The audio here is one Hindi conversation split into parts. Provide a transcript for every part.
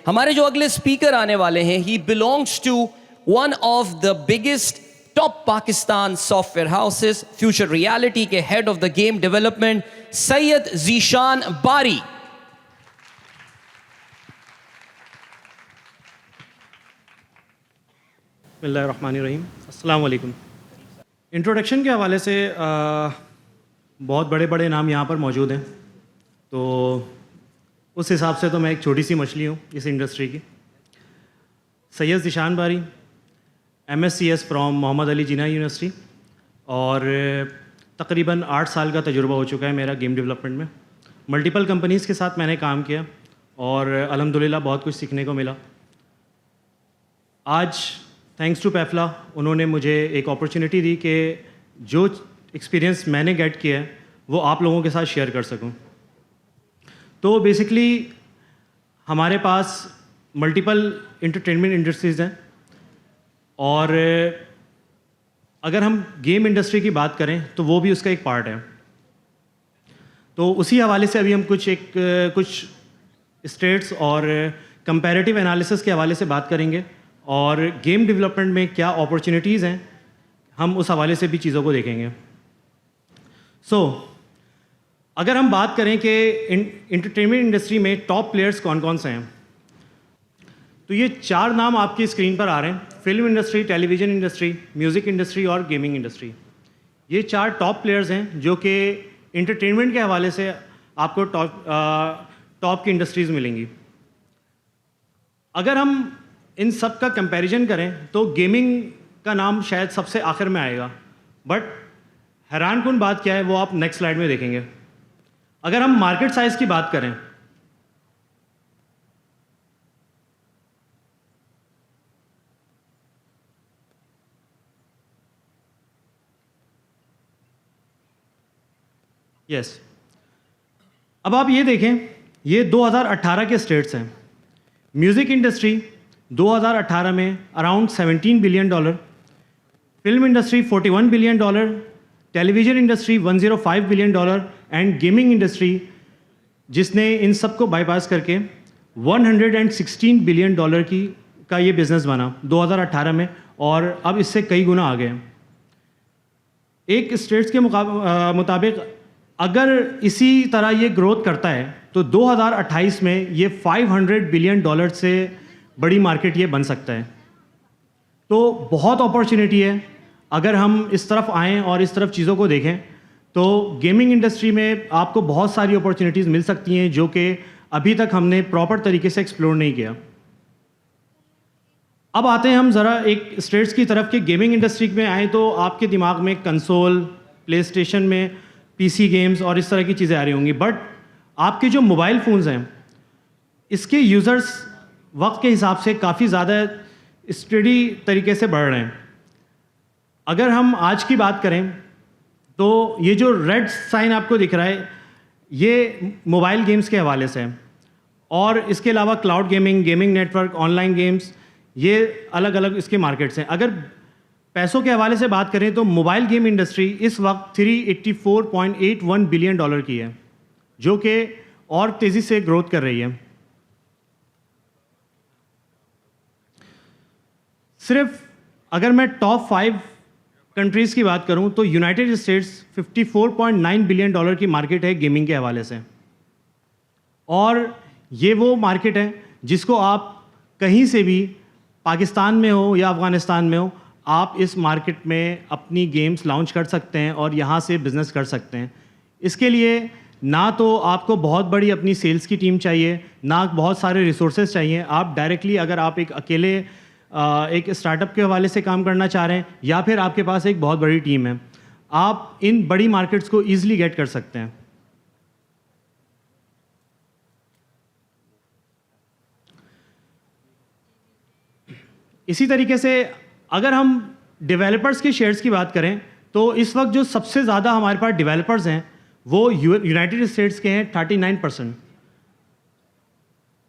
हमारे जो अगले स्पीकर आने वाले हैं, he belongs to one of the biggest top Pakistan software houses, Future Reality के head of the game development, Syed Zeeshan Bari. बिस्मिल्लाहिर्रहमानिर्रहीम, अस्सलाम वालेकुम। इंट्रोडक्शन के हवाले से बहुत बड़े बड़े नाम यहाँ पर मौजूद हैं, तो उस हिसाब से तो मैं एक छोटी सी मछली हूँ इस इंडस्ट्री की। Syed Zeeshan Bari, MScs from Mohammad Ali Jinnah university, और तकरीबन 8 साल का तजुर्बा हो चुका है मेरा गेम डेवलपमेंट में। मल्टीपल कंपनीज़ के साथ मैंने काम किया और अल्हम्दुलिल्लाह बहुत कुछ सीखने को मिला। आज थैंक्स टू पैफला उन्होंने मुझे एक अपॉर्चुनिटी दी कि जो एक्सपीरियंस मैंने गेट किया है वो आप लोगों के साथ शेयर कर सकूं। तो बेसिकली हमारे पास मल्टीपल एंटरटेनमेंट इंडस्ट्रीज़ हैं, और अगर हम गेम इंडस्ट्री की बात करें तो वो भी उसका एक पार्ट है। तो उसी हवाले से अभी हम कुछ स्टेट्स और कंपैरेटिव एनालिसिस के हवाले से बात करेंगे, और गेम डेवलपमेंट में क्या अपॉर्चुनिटीज़ हैं हम उस हवाले से भी चीज़ों को देखेंगे। अगर हम बात करें कि एंटरटेनमेंट इंडस्ट्री में टॉप प्लेयर्स कौन कौन से हैं, तो ये 4 नाम आपकी स्क्रीन पर आ रहे हैं। Film industry, television industry, music industry और गेमिंग इंडस्ट्री। ये 4 टॉप प्लेयर्स हैं जो कि एंटरटेनमेंट के हवाले से आपको टॉप की इंडस्ट्रीज़ मिलेंगी। अगर हम इन सब का कंपैरिजन करें तो गेमिंग का नाम शायद सबसे आखिर में आएगा, बट हैरानकुन बात क्या है वो आप नेक्स्ट स्लाइड में देखेंगे। अगर हम मार्केट साइज की बात करें, अब आप ये देखें, ये 2018 के स्टेट्स हैं। म्यूज़िक इंडस्ट्री 2018 में around $17 billion, film industry $41 billion, television industry $105 billion, and gaming industry जिसने इन सब को बाईपास करके $116 बिलियन का ये बिज़नेस बना 2018 में, और अब इससे कई गुना आ गए। एक स्टेट्स के मुताबिक अगर इसी तरह ये ग्रोथ करता है तो 2028 में ये $500 बिलियन से बड़ी मार्केट ये बन सकता है। तो बहुत अपॉर्चुनिटी है अगर हम इस तरफ आएँ और इस तरफ चीज़ों को देखें, तो गेमिंग इंडस्ट्री में आपको बहुत सारी अपॉर्चुनिटीज़ मिल सकती हैं जो कि अभी तक हमने प्रॉपर तरीके से एक्सप्लोर नहीं किया। अब आते हैं हम ज़रा एक स्टेट्स की तरफ के गेमिंग इंडस्ट्री में आएँ तो आपके दिमाग में कंसोल, प्ले स्टेशन में PC गेम्स और इस तरह की चीज़ें आ रही होंगी, बट आपके जो मोबाइल फ़ोन्स हैं इसके यूज़र्स वक्त के हिसाब से काफ़ी ज़्यादा स्टडी तरीके से बढ़ रहे हैं। अगर हम आज की बात करें तो ये जो रेड साइन आपको दिख रहा है ये मोबाइल गेम्स के हवाले से है, और इसके अलावा cloud gaming, gaming network, online games, ये अलग अलग इसके मार्केट्स हैं। अगर पैसों के हवाले से बात करें तो मोबाइल गेम इंडस्ट्री इस वक्त $384.81 बिलियन की है, जो कि और तेज़ी से ग्रोथ कर रही है। सिर्फ अगर मैं टॉप 5 कंट्रीज़ की बात करूं तो यूनाइटेड स्टेट्स $54.9 बिलियन की मार्केट है गेमिंग के हवाले से, और ये वो मार्केट है जिसको आप कहीं से भी, पाकिस्तान में हो या अफ़गानिस्तान में हो, आप इस मार्केट में अपनी गेम्स लॉन्च कर सकते हैं और यहाँ से बिज़नेस कर सकते हैं। इसके लिए ना तो आपको बहुत बड़ी अपनी सेल्स की टीम चाहिए, ना बहुत सारे रिसोर्सेज चाहिए। आप डायरेक्टली अगर आप एक अकेले एक स्टार्टअप के हवाले से काम करना चाह रहे हैं, या फिर आपके पास एक बहुत बड़ी टीम है, आप इन बड़ी मार्केट्स को ईजिली गेट कर सकते हैं। इसी तरीके से अगर हम डेवलपर्स के शेयर्स की बात करें तो इस वक्त जो सबसे ज़्यादा हमारे पास डेवलपर्स हैं वो यूनाइटेड स्टेट्स के हैं 39%।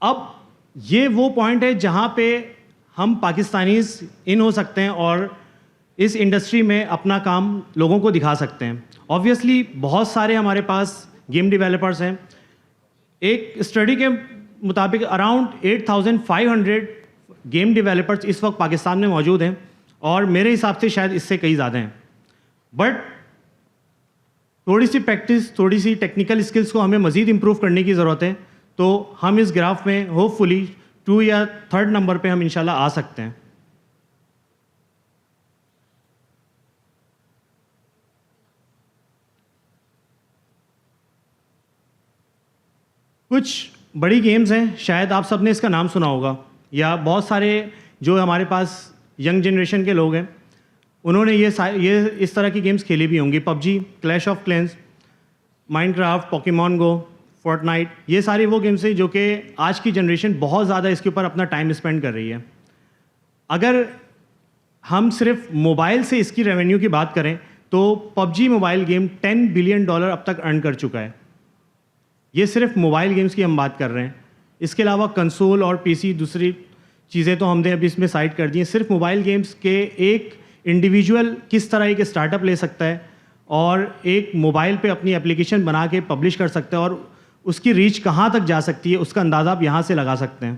अब ये वो पॉइंट है जहाँ पे हम पाकिस्तानीज़ इन हो सकते हैं और इस इंडस्ट्री में अपना काम लोगों को दिखा सकते हैं। ऑब्वियसली बहुत सारे हमारे पास गेम डेवलपर्स हैं। एक स्टडी के मुताबिक अराउंड 8,500 गेम डेवलपर्स इस वक्त पाकिस्तान में मौजूद हैं, और मेरे हिसाब से शायद इससे कई ज़्यादा हैं। बट थोड़ी सी प्रैक्टिस, थोड़ी सी टेक्निकल स्किल्स को हमें मज़ीद इम्प्रूव करने की ज़रूरत है, तो हम इस ग्राफ में होपफुली 2 या 3rd नंबर पे हम इंशाल्लाह आ सकते हैं। कुछ बड़ी गेम्स हैं, शायद आप सब ने इसका नाम सुना होगा, या बहुत सारे जो हमारे पास यंग जनरेशन के लोग हैं उन्होंने ये इस तरह की गेम्स खेली भी होंगी। PUBG, Clash of Clans, Minecraft, Pokemon Go, Fortnite, ये सारी वो गेम्स हैं जो कि आज की जनरेशन बहुत ज़्यादा इसके ऊपर अपना टाइम स्पेंड कर रही है। अगर हम सिर्फ मोबाइल से इसकी रेवेन्यू की बात करें तो पबजी मोबाइल गेम $10 बिलियन अब तक अर्न कर चुका है। ये सिर्फ मोबाइल गेम्स की हम बात कर रहे हैं। इसके अलावा कंसोल और पीसी, दूसरी चीज़ें तो हमने अभी इसमें साइड कर दी हैं। सिर्फ मोबाइल गेम्स के एक इंडिविजुअल किस तरह एक स्टार्टअप ले सकता है और एक मोबाइल पे अपनी एप्लीकेशन बना के पब्लिश कर सकता है और उसकी रीच कहाँ तक जा सकती है, उसका अंदाज़ा आप यहाँ से लगा सकते हैं।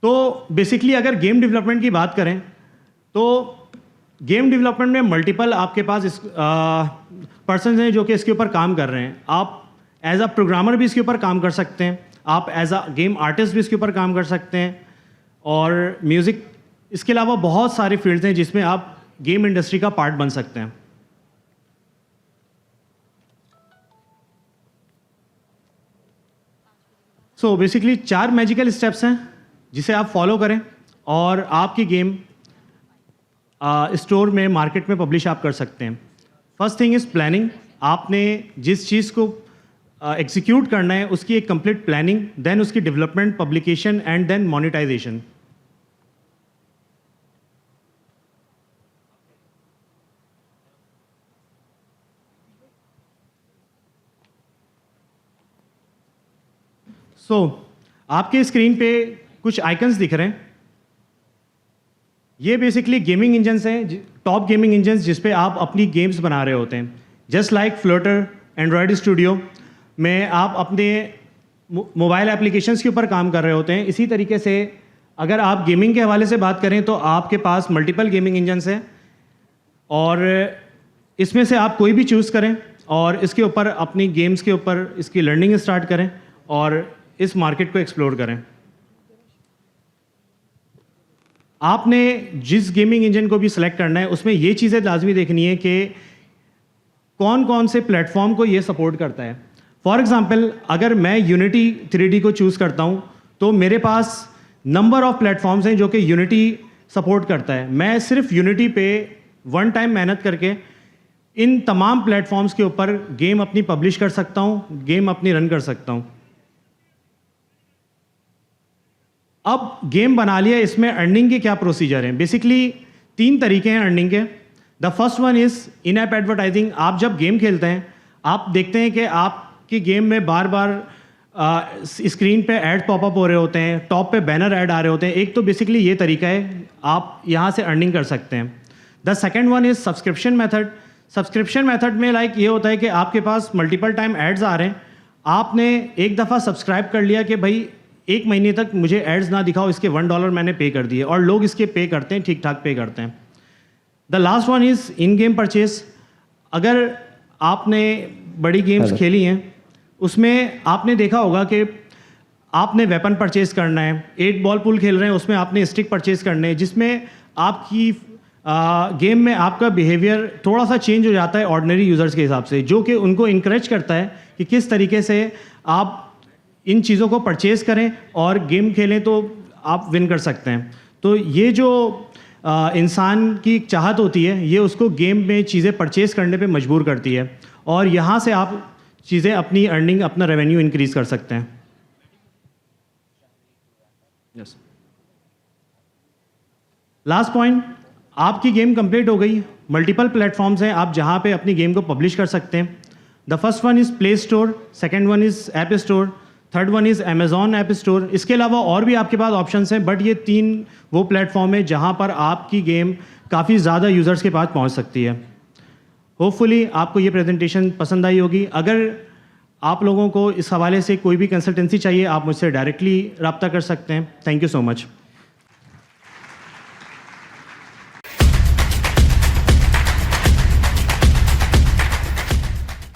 तो बेसिकली अगर गेम डेवलपमेंट की बात करें तो गेम डेवलपमेंट में मल्टीपल आपके पास पर्सन्स हैं जो कि इसके ऊपर काम कर रहे हैं। आप एज अ प्रोग्रामर भी इसके ऊपर काम कर सकते हैं, आप एज अ गेम आर्टिस्ट भी इसके ऊपर काम कर सकते हैं, और म्यूज़िक, इसके अलावा बहुत सारे फील्ड्स हैं जिसमें आप गेम इंडस्ट्री का पार्ट बन सकते हैं। सो बेसिकली 4 मैजिकल स्टेप्स हैं जिसे आप फॉलो करें और आपकी गेम स्टोर में, मार्केट में पब्लिश आप कर सकते हैं। First thing is planning. आपने जिस चीज़ को एग्जीक्यूट करना है उसकी एक कंप्लीट प्लानिंग, देन उसकी development, publication and then monetization. आपके स्क्रीन पे कुछ आइकन्स दिख रहे हैं। ये बेसिकली गेमिंग इंजन्स हैं, टॉप गेमिंग इंजन्स जिस पे आप अपनी गेम्स बना रहे होते हैं। Just like Flutter, Android Studio में आप अपने मोबाइल एप्लीकेशंस के ऊपर काम कर रहे होते हैं। इसी तरीके से अगर आप गेमिंग के हवाले से बात करें तो आपके पास मल्टीपल गेमिंग इंजन्स हैं और इसमें से आप कोई भी चूज़ करें और इसके ऊपर अपनी गेम्स के ऊपर इसकी लर्निंग स्टार्ट करें और इस मार्केट को एक्सप्लोर करें। आपने जिस गेमिंग इंजन को भी सिलेक्ट करना है उसमें ये चीज़ें लाजमी देखनी है कि कौन कौन से प्लेटफॉर्म को ये सपोर्ट करता है। फॉर एग्जांपल अगर मैं यूनिटी 3D को चूज़ करता हूँ तो मेरे पास नंबर ऑफ प्लेटफॉर्म्स हैं जो कि यूनिटी सपोर्ट करता है। मैं सिर्फ यूनिटी पे वन टाइम मेहनत करके इन तमाम प्लेटफॉर्म्स के ऊपर गेम अपनी पब्लिश कर सकता हूँ, गेम अपनी रन कर सकता हूँ। अब गेम बना लिया, इसमें अर्निंग के क्या प्रोसीजर हैं। बेसिकली 3 तरीके हैं अर्निंग के। The first one is in app advertising. आप जब गेम खेलते हैं आप देखते हैं कि आपकी गेम में बार बार स्क्रीन पे ऐड पॉपअप हो रहे होते हैं, टॉप पे बैनर ऐड आ रहे होते हैं। एक तो बेसिकली ये तरीका है, आप यहाँ से अर्निंग कर सकते हैं। The second one is subscription method. Subscription method में लाइक ये होता है कि आपके पास मल्टीपल टाइम एड्स आ रहे हैं, आपने एक दफ़ा सब्सक्राइब कर लिया कि भाई 1 महीने तक मुझे एड्स ना दिखाओ, इसके $1 मैंने पे कर दिए, और लोग इसके पे करते हैं, ठीक ठाक पे करते हैं। The last one is in game purchase. अगर आपने बड़ी गेम्स खेली हैं उसमें आपने देखा होगा कि आपने वेपन परचेज करना है, 8 बॉल पूल खेल रहे हैं उसमें आपने स्टिक परचेज करने हैं, जिसमें आपकी गेम में आपका बिहेवियर थोड़ा सा चेंज हो जाता है ऑर्डिनरी यूज़र्स के हिसाब से, जो कि उनको इंकरेज करता है कि किस तरीके से आप इन चीज़ों को परचेज़ करें और गेम खेलें तो आप विन कर सकते हैं। तो ये जो इंसान की चाहत होती है ये उसको गेम में चीज़ें परचेज़ करने पे मजबूर करती है और यहाँ से आप चीज़ें अपनी अर्निंग, अपना रेवेन्यू इंक्रीज़ कर सकते हैं। यस, लास्ट पॉइंट, आपकी गेम कंप्लीट हो गई। मल्टीपल प्लेटफॉर्म्स हैं आप जहाँ पे अपनी गेम को पब्लिश कर सकते हैं। The first one is play store, second one is app store, third one is Amazon app store. इसके अलावा और भी आपके पास ऑप्शंस हैं, बट ये 3 वो प्लेटफॉर्म है जहाँ पर आपकी गेम काफ़ी ज़्यादा यूज़र्स के पास पहुँच सकती है। होपफुली आपको ये प्रेजेंटेशन पसंद आई होगी। अगर आप लोगों को इस हवाले से कोई भी कंसल्टेंसी चाहिए, आप मुझसे डायरेक्टली रब्ता कर सकते हैं। Thank you so much.